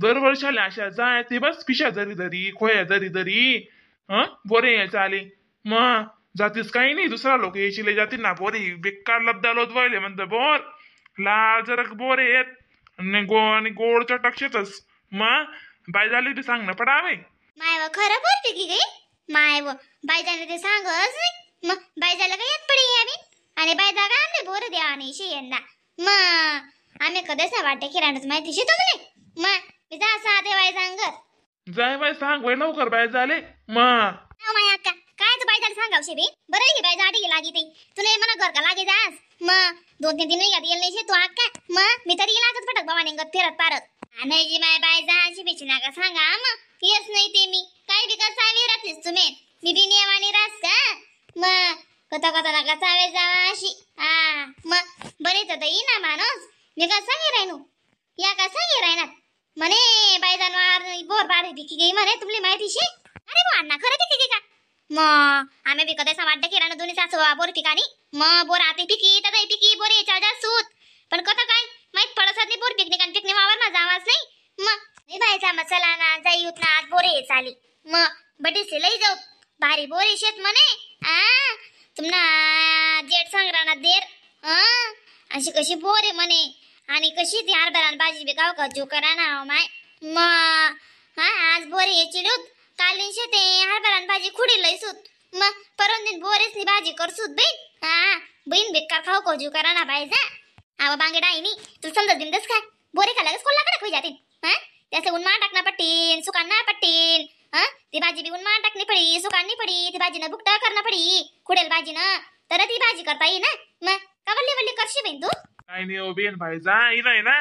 दरवर्षाला अशा जाय ते बस पिशा जरी धरी खोया जरी धरी बोरे यायचं आले मग जातीस काही नाही दुसरा लोक यायची जातील ना बोरे बेकार लब्दा लोदवायले म्हणतं बोर लाल जरा बोरे येत आणि गोड चटकशेतच मग बाय झाली ते सांग ना पडावे माय व खरं बोलते की गे माय व बाय झालं ते सांगच नाही मग बाय झालं का येत पडी आम्ही आणि बाय जागा आमले बोर द्या आणि यंदा मग आम्ही कधीच वाटते किराणाच माहिती शे तुम्ही मग मी जा साधे बाय सांगत जाय बाय सांग वय लवकर बाय झाले मग माय अक्का काय तू बाय झालं सांगावशे बी बरं ही बाय जाडी लागी ते तुला मला घर का लागे जास मग 2-3 दिन याद येल नाही तू अक्का मग मी तरी लागत फटक बाबा निघत फिरत पारत नाही जी माय बाय जाशी बिची नाका सांगा मग येस नाही ते मी काय बी का सावी राहतेस तुम्ही मी बी नियमाने रास का मग कथा कथा नका चावे जावा अशी मग बरे तर येई ना माणूस मी का सांगे राहिनो या का सांगे राहणार म्हणे बाय जानवार बोर बारे दिकी गई म्हणे तुमली माहिती शे अरे वो अण्णा खरं दिकी का मग आम्ही बी कधीच वाटते किराणा दोन्ही सासू बोर ठिकाणी मग बोर आते पिकी तर पिकी बोर याच्या जा सूत पण कथा काय माहित पडत नाही बोर पिकनिक आणि पिकनिक वावर मा जावाच नाही मग मी बायचा मसाला ना जाई उतना आज बोरे चाली मग बडीसे लई जाऊ भारी बोरे शेत म्हणे तुमना जेठ सांगराना देर अशी कशी बोरे म्हणे आणि कशी ती हरभरा भाजी बी गाव का जो करा ना माय मग आज बोरे याची लूत कालीन शेते हरभरा भाजी खुडी लई सूत मग परम दिन बोरेच नी भाजी कर सूत बहीण बहीण बेकार खाऊ को जो करा ना बाई जा आवा बांगे डाई नी तू समजा दिन दस काय बोरे खा लागस कोल्ला कडे खोई जातीन त्यासे उन्मा टाकना पट्टीन सुकांना पट्टीन ती भाजी बी उन्मा टाकनी पडी सुकांनी पडी ती भाजी न बुकटा करना पडी खुडेल भाजी न तर ती भाजी करता येई ना मग का वल्ली वल्ली करशी बहीण तू काय नाही ओ बेन भाई जा नाही ना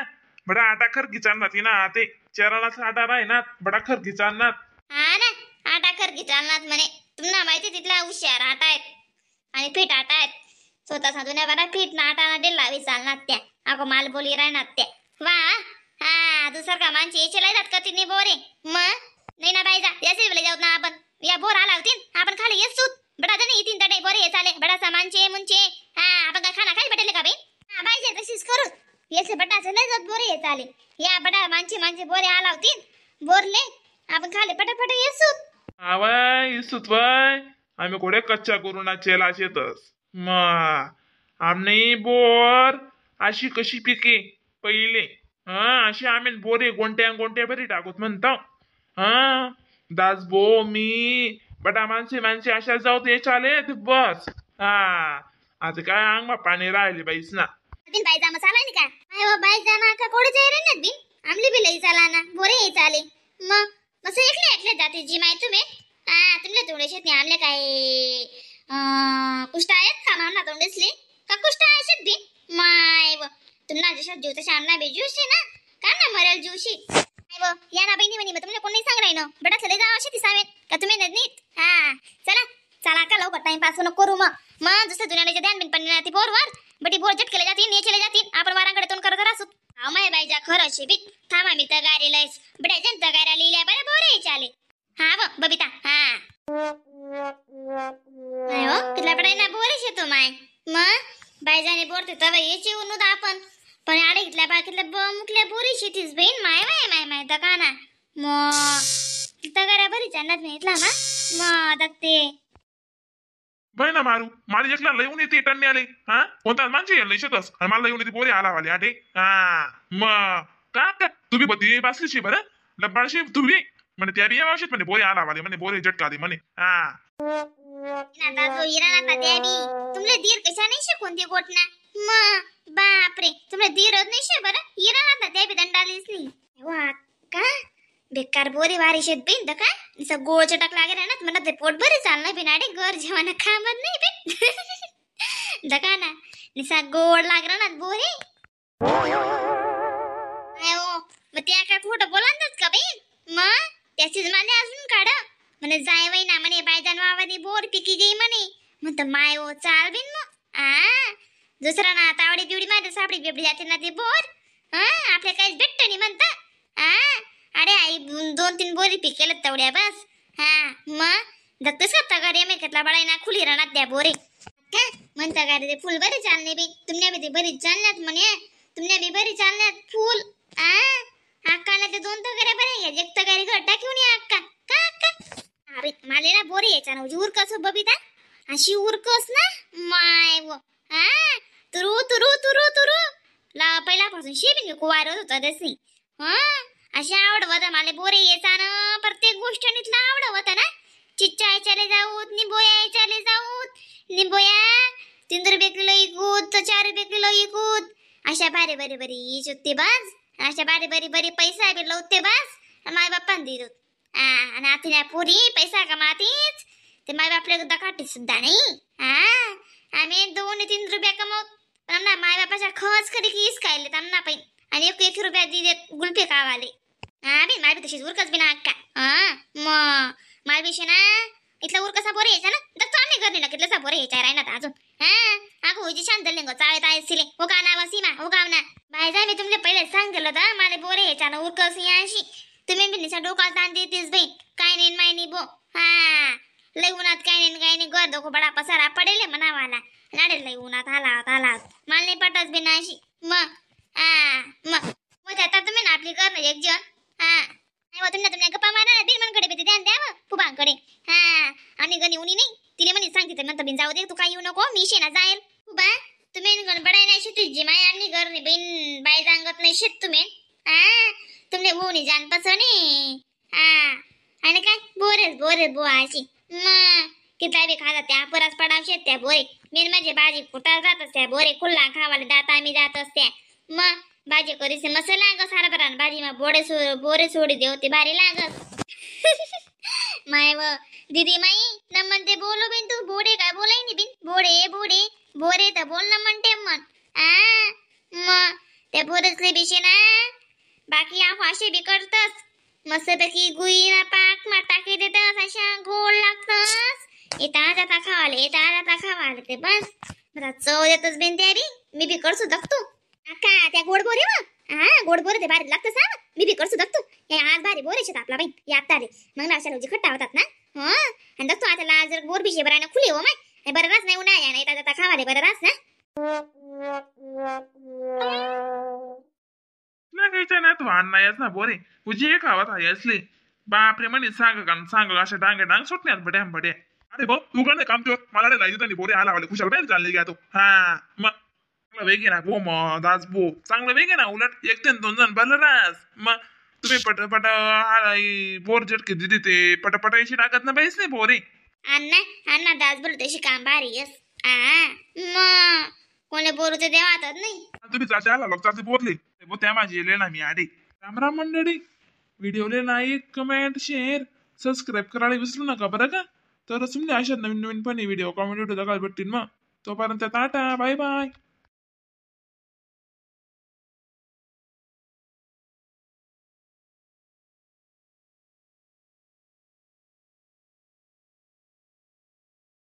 बडा आटा खर किचारनात ना ते चरणाचा आटा राय ना बडा खर किचारनात ना आटा खर किचारनात म्हणे तुम्हाला माहिती तिथला हुशार आटा आहेत आणि पीठ आटा आहेत स्वतः साधून बरा पीठ ना आटा ना डेल लावी चालणार त्या अगो माल बोली राहणार त्या वा दुसरं का माणसे याचे लय जात का तिने बोरे मग नाही ना बाई जा याचे वेळे जाऊ ना आपण या बोर आला होती आपण खाली येस सूत बडा जण येतीन तडे बोरे ये चाले बडा सामानचे मुंचे आपण काय खाना काय भेटेल का बाई बाई तशीच करू याचे बटाचे लय जात बोरे ये चाले या बडा माणसे बोरे आला होती बोरले आपण खाली पटापट येस सूत आवाय इसुत वाय आम्ही कोडे कच्चा करून चेला शेतस मग आमने बोर अशी कशी पिके पहिले अशी आम्ही बोरे गोंट्या बरी टाकूत म्हणतो दास बो मी बटा माणसे अशा जाऊ ते चाले बस आता काय अंग पाणी राहिले बाईस ना बाई जा मसाला नाही का अरे बाई जा ना का कोडे जाय रे ना बिन आमली बी लई चाला ना बोरे ये चाले मग मग एकले जाते जी माय तुम्ही तुमले तोंडे शेत नाही आमले काय कुष्ट आहेत का मामला तोंडेसले का कुष्ट आहे शेत बी माय व तुमना जशा जीव तशा आमना बी ज्यूशी ना का ना मरेल ज्यूशी माय व या ना बहिणी म्हणी मग तुमले कोण नाही सांग राही ना बडा चले जा अशी ती सावेत का तुम्ही नीट चला का लवकर टाइमपास नको करू मग दुसऱ्या दुनियाचे ध्यान बिन पण ती बोरवर बटी बोर झटकेले जातील ने चले जातील आपण वारांकडे तोंड करत राहतो माय बाई जा खरं शिबित थांबा मी तगारी लयस बड्या जन तगारा लिहिल्या बरं बोरे चाले व बबिता नाही हो कितला पडाय ना बोरे शे तो माय मग बाई जाने बोरते तवे याची उन्नूद आपण पण आडे कितल्या मुकल्या बोरी शेतीस बहीण माय दकाना मग तगारा बरी चालत नाही इथला ना मग दगते बहिणा मारू मला एकला येऊन येते टन्ने आले कोणता माणसे येईल शेतस आणि मला येऊन येते बोरे आला वाले आटे मग का तुम्ही बती बासलीशी बरं लब्बाळशी तुम्ही म्हणे त्या बी आवश्यक म्हणे बोरे आला वाले म्हणे बोरे झटका दे म्हणे तुमले दीर कशा नाही शे कोणती गोटना मग बापरे तुमले दीरच नाही शे बरं हिरा त्या बी दंडालीच नाही वा का बेकार बोरे वारी शेत बिन दका निसा गोळ चटक लागे ना म्हणत ते पोट बरे चालणार बिनाडे घर जेवण खामत नाही बिन दका ना निसा गोड लागला ना बोरे अयो मग त्या काय खोटं बोलांतच का बिन मग त्याचीच माने अजून काढ म्हणे जाय वय ना म्हणे बायजान वावानी बोर पिकी गई म्हणे म्हणत माय ओ चाल बिन मग दुसरा ना तावडी बिवडी मारे सापडी बिबडी जाते ना ते बोर आपल्या काहीच भेटत नाही म्हणत अरे आई 2-3 बोरी पिकेल तेवढ्या बस मग दत्तस का तगारी मी घेतला बळाय ना खुली रानात द्या बोरे का म्हणता का रे फुल बरे चालणे बी तुमने बी ते बरी चालण्यात म्हणे तुमने बी बरी चालण्यात फुल अक्काला ते 2 तगाऱ्या बोरे यायचा ना उरकस हो बबिता अशी उरकस ना माय व हा तुरु तुरु तुरु तुरु ला पहिल्यापासून शेबीन कुवारत होता तशी हा अशी आवडवत मला बोरे यायचा ना प्रत्येक गोष्ट नीतला आवडवत ना चिच्चा यायच्याले जाऊत निंबोया यायच्याले जाऊत निंबोया 3 रुपये किलो इकूत 4 रुपये किलो इकूत अशा बारे बारे बरी चुत्ते बाज अशा बारे बारे बरी पैसा बी लवते बाज माय बाप्पा दिदो आणि आता पुरी पैसा कमातीच ते माय बापले दकाटी सुद्धा नाही हा आम्ही 2-3 रुपये कमवत पण ना माय बापाच्या खर्च कधी कीस खायले त्यांना पण आणि 1 रुपया दिले गुलपे खावाले हा बी माय बी तशीच उरकच बी ना अक्का हा मग माय बिशे ना इथला उरकसा बोरे यायचा ना तर तो आम्ही करणे ना कितलासा बोरे यायचा राहिना अजून हा अगं होईची शांत लेंगो चाळत आहे सिले हो का ना सीमा हो का ना बाय जा मी तुमले पहिले सांगितलं होतं मला बोरे यायचा ना उरकस याशी तुम्ही बी निशा डोका ताण देतीस बाई काय नाही माय नाही बो हा लई उन्हात काय नाही घर दोघं बडा पसारा पडेल मनावाला नाडे लई उन्हात आला मला नाही पटत बी नाशी मग आता तुम्ही ना आपली करणं एक जण हा तुमने गप्पा मारा बिन मनकडे बी ध्यान द्यावं फुबांकडे हा आणि गणी उनी नाही तिने म्हणे सांगते म्हणतो बिन जाऊ दे तू काय येऊ नको मी शेना जाईल फुबा तुम्ही बडाय नाही शेत तुझी माय आणि घर नाही बिन बाय सांगत नाही शेत तुम्ही हा तुमने बोनी जान पसणी हा आणि काय बोरे बुवाची मग किती बी खाता त्या परस पडावशेत त्या बोरे मेन म्हणजे भाजी कुटार जात असत्या बोरे खुल्ला खावाले दात आम्ही जात असत्या मग भाजी करीसे मसाला लाग सारा बरा भाजी मा बोरे सोडी देव ते भारी लागत माय व दीदी माई न म्हणते बोलो बिन तू बोडे काय बोलाय नि बिन बोरे तर बोल ना म्हणते मन मग त्या बोरेसले बिशे ना बाकी आप असे बी करतस मस्तपैकी गुई ना पाक मा टाकी देतस अशा गोड लागतस येता खावाले ते बस मला चव देतस बिन त्या बी मी बी करसू दखतो का त्या गोड बोरे गोड बोरे ते भारी लागतं सांग मी बी करसू दखतो हे आज भारी बोरे शेत आपला बाई यात आले मग ना अशा लोजी खट्टा होतात ना आणि दखतो आता लाल जर बोर बिशे बरायना खुले हो माय बरं रास नाही उन्हा नाही येता खावाले बरं रास ना घ्यायच्या ना तू अण्णा याच ना बोरे उजी खावत आहे असले बापरे म्हणे सांग अशा डांग सुटण्यात बड्या अरे भाऊ तू का नाही काम तो मला नाही लायची बोरे आला वाले खुशाल बाहेर चालले घ्या तो हा मग वेगे ना बो मग दास बो चांगलं वेगे ना उलट 1-2 जण भरलं रास मग तुम्ही पट बोर झटके दिदी ते पटापट याची टाकत ना बाईस नाही बोरे अण्णा दास बोलतो तशी काम भारी यस मग कोणी बोलू ते देवातात नाही तुम्ही चाचे आला लोक चाचे बोलले त्या माझी ले ना मी आडे राम मंडळी व्हिडिओले लाईक कमेंट शेअर सबस्क्राईब करायला विसरू नका बरं का तर तुम्ही अशा नवीन पण व्हिडिओ कॉमेडी व्हिडिओ दाखवायला भेटतील मग तोपर्यंत टाटा बाय बाय